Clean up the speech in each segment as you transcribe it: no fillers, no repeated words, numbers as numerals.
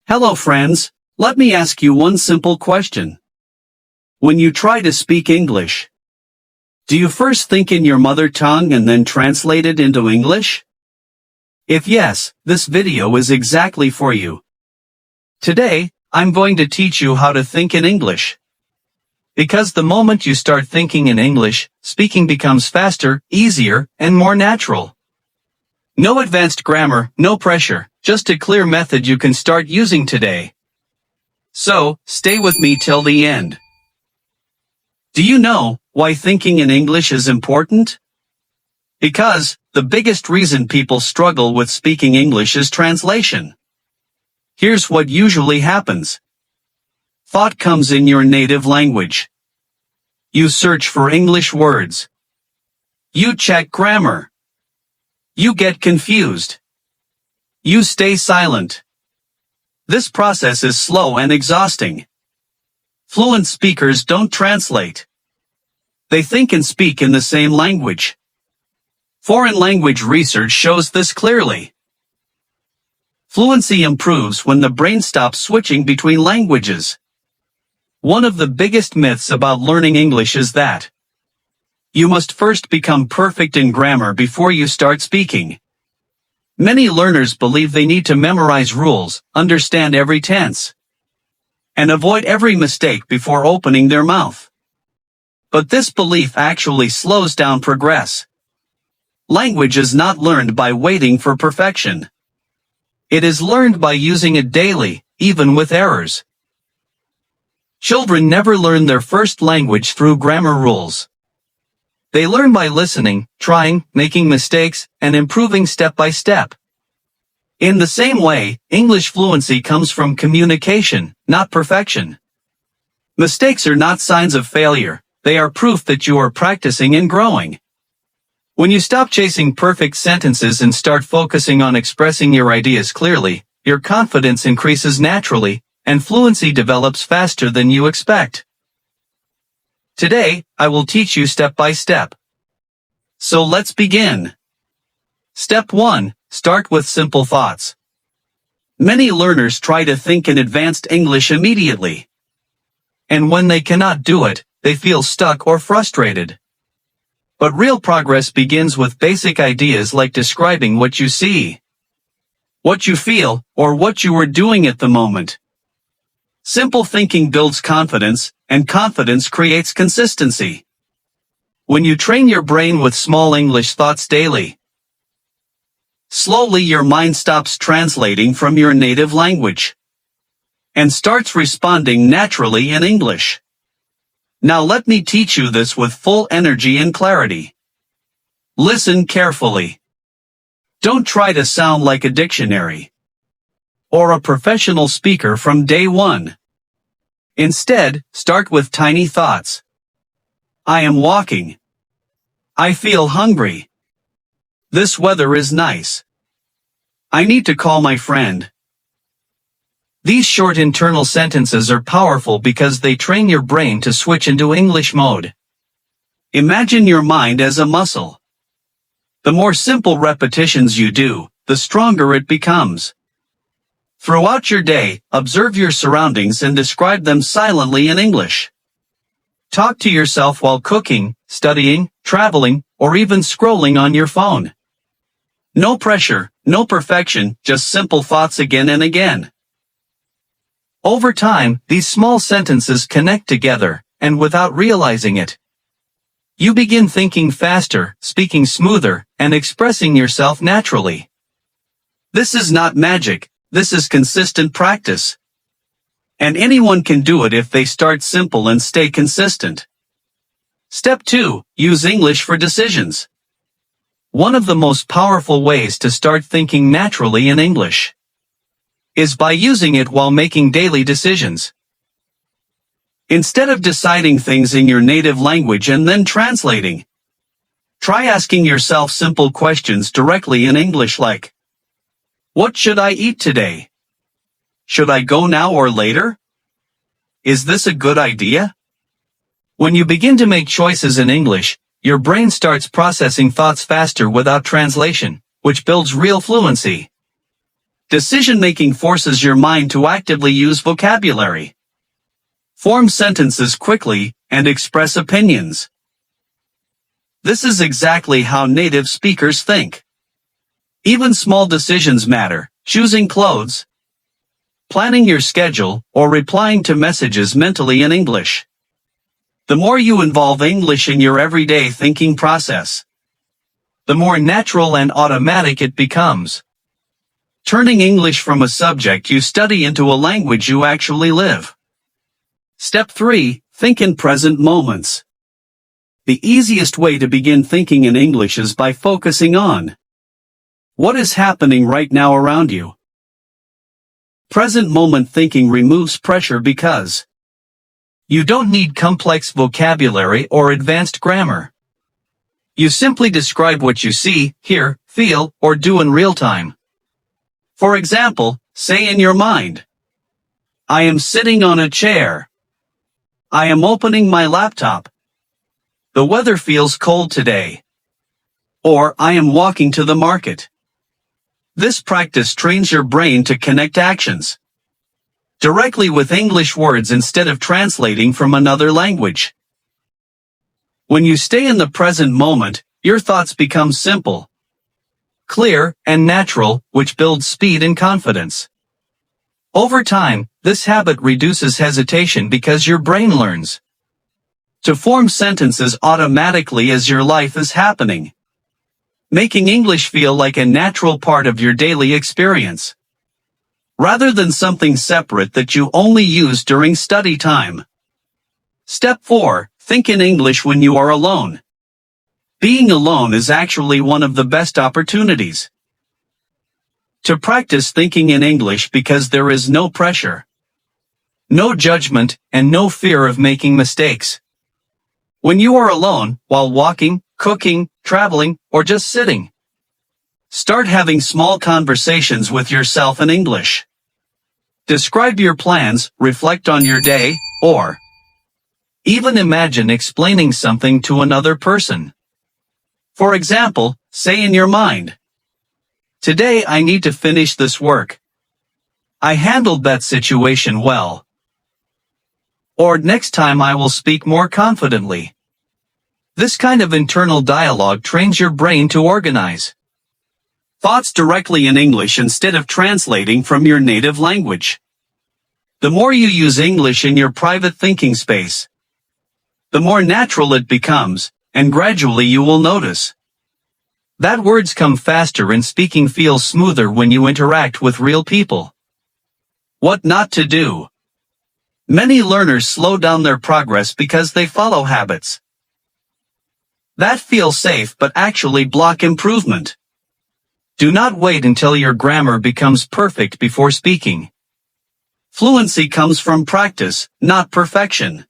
Hello friends, let me ask you one simple question. When you try to speak English, do you first think in your mother tongue and then translate it into English? If yes, this video is exactly for you. Today, I'm going to teach you how to think in English. Because the moment you start thinking in English, speaking becomes faster, easier, and more natural. No advanced grammar, no pressure, just a clear method you can start using today. So, stay with me till the end. Do you know why thinking in English is important? Because the biggest reason people struggle with speaking English is translation. Here's what usually happens. Thought comes in your native language. You search for English words. You check grammar. You get confused. You stay silent. This process is slow and exhausting. Fluent speakers don't translate. They think and speak in the same language. Foreign language research shows this clearly. Fluency improves when the brain stops switching between languages. One of the biggest myths about learning English is that you must first become perfect in grammar before you start speaking. Many learners believe they need to memorize rules, understand every tense, and avoid every mistake before opening their mouth. But this belief actually slows down progress. Language is not learned by waiting for perfection. It is learned by using it daily, even with errors. Children never learn their first language through grammar rules. They learn by listening, trying, making mistakes, and improving step by step. In the same way, English fluency comes from communication, not perfection. Mistakes are not signs of failure, they are proof that you are practicing and growing. When you stop chasing perfect sentences and start focusing on expressing your ideas clearly, your confidence increases naturally, and fluency develops faster than you expect. Today, I will teach you step by step. So let's begin. Step 1. Start with simple thoughts. Many learners try to think in advanced English immediately. And when they cannot do it, they feel stuck or frustrated. But real progress begins with basic ideas like describing what you see, what you feel, or what you are doing at the moment. Simple thinking builds confidence, and confidence creates consistency. When you train your brain with small English thoughts daily, slowly your mind stops translating from your native language and starts responding naturally in English. Now let me teach you this with full energy and clarity. Listen carefully. Don't try to sound like a dictionary or a professional speaker from day one. Instead, start with tiny thoughts. I am walking. I feel hungry. This weather is nice. I need to call my friend. These short internal sentences are powerful because they train your brain to switch into English mode. Imagine your mind as a muscle. The more simple repetitions you do, the stronger it becomes. Throughout your day, observe your surroundings and describe them silently in English. Talk to yourself while cooking, studying, traveling, or even scrolling on your phone. No pressure, no perfection, just simple thoughts again and again. Over time, these small sentences connect together, and without realizing it, you begin thinking faster, speaking smoother, and expressing yourself naturally. This is not magic, this is consistent practice. And anyone can do it if they start simple and stay consistent. Step 2. Use English for decisions. One of the most powerful ways to start thinking naturally in English is by using it while making daily decisions. Instead of deciding things in your native language and then translating, try asking yourself simple questions directly in English like, what should I eat today? Should I go now or later? Is this a good idea? When you begin to make choices in English, your brain starts processing thoughts faster without translation, which builds real fluency. Decision-making forces your mind to actively use vocabulary. Form sentences quickly and express opinions. This is exactly how native speakers think. Even small decisions matter: choosing clothes, planning your schedule, or replying to messages mentally in English. The more you involve English in your everyday thinking process, the more natural and automatic it becomes, turning English from a subject you study into a language you actually live. Step 3. Think in present moments. The easiest way to begin thinking in English is by focusing on what is happening right now around you. Present moment thinking removes pressure because you don't need complex vocabulary or advanced grammar. You simply describe what you see, hear, feel, or do in real time. For example, say in your mind, I am sitting on a chair. I am opening my laptop. The weather feels cold today. Or I am walking to the market. This practice trains your brain to connect actions directly with English words instead of translating from another language. When you stay in the present moment, your thoughts become simple, clear, and natural, which builds speed and confidence. Over time, this habit reduces hesitation because your brain learns to form sentences automatically as your life is happening, making English feel like a natural part of your daily experience, rather than something separate that you only use during study time. Step 4. Think in English when you are alone. Being alone is actually one of the best opportunities to practice thinking in English because there is no pressure, no judgment, and no fear of making mistakes. When you are alone, while walking, cooking, traveling, or just sitting, start having small conversations with yourself in English. Describe your plans, reflect on your day, or even imagine explaining something to another person. For example, say in your mind, today I need to finish this work. I handled that situation well. Or next time I will speak more confidently. This kind of internal dialogue trains your brain to organize thoughts directly in English instead of translating from your native language. The more you use English in your private thinking space, the more natural it becomes, and gradually you will notice that words come faster and speaking feels smoother when you interact with real people. What not to do. Many learners slow down their progress because they follow habits that feel safe but actually block improvement. Do not wait until your grammar becomes perfect before speaking. Fluency comes from practice, not perfection.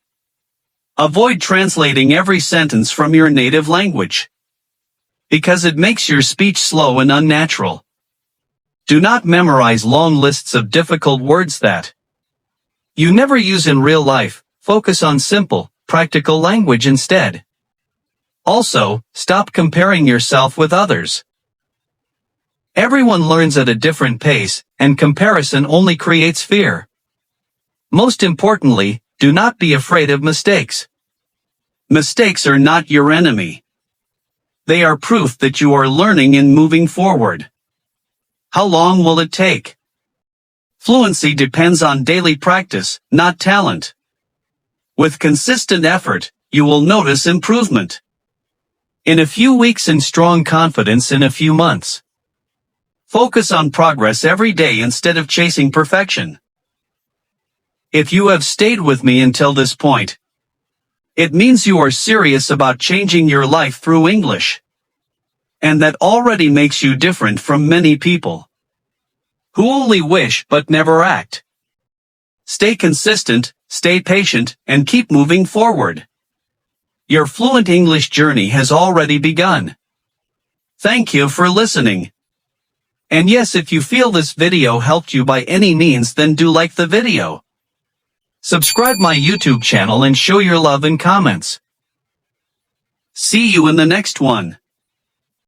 Avoid translating every sentence from your native language, because it makes your speech slow and unnatural. Do not memorize long lists of difficult words that you never use in real life. Focus on simple, practical language instead. Also, stop comparing yourself with others. Everyone learns at a different pace, and comparison only creates fear. Most importantly, do not be afraid of mistakes. Mistakes are not your enemy. They are proof that you are learning and moving forward. How long will it take? Fluency depends on daily practice, not talent. With consistent effort, you will notice improvement in a few weeks and strong confidence in a few months. Focus on progress every day instead of chasing perfection. If you have stayed with me until this point, it means you are serious about changing your life through English. And that already makes you different from many people who only wish but never act. Stay consistent, stay patient, and keep moving forward. Your fluent English journey has already begun. Thank you for listening. And yes, if you feel this video helped you by any means, then do like the video. Subscribe my YouTube channel and show your love in comments. See you in the next one.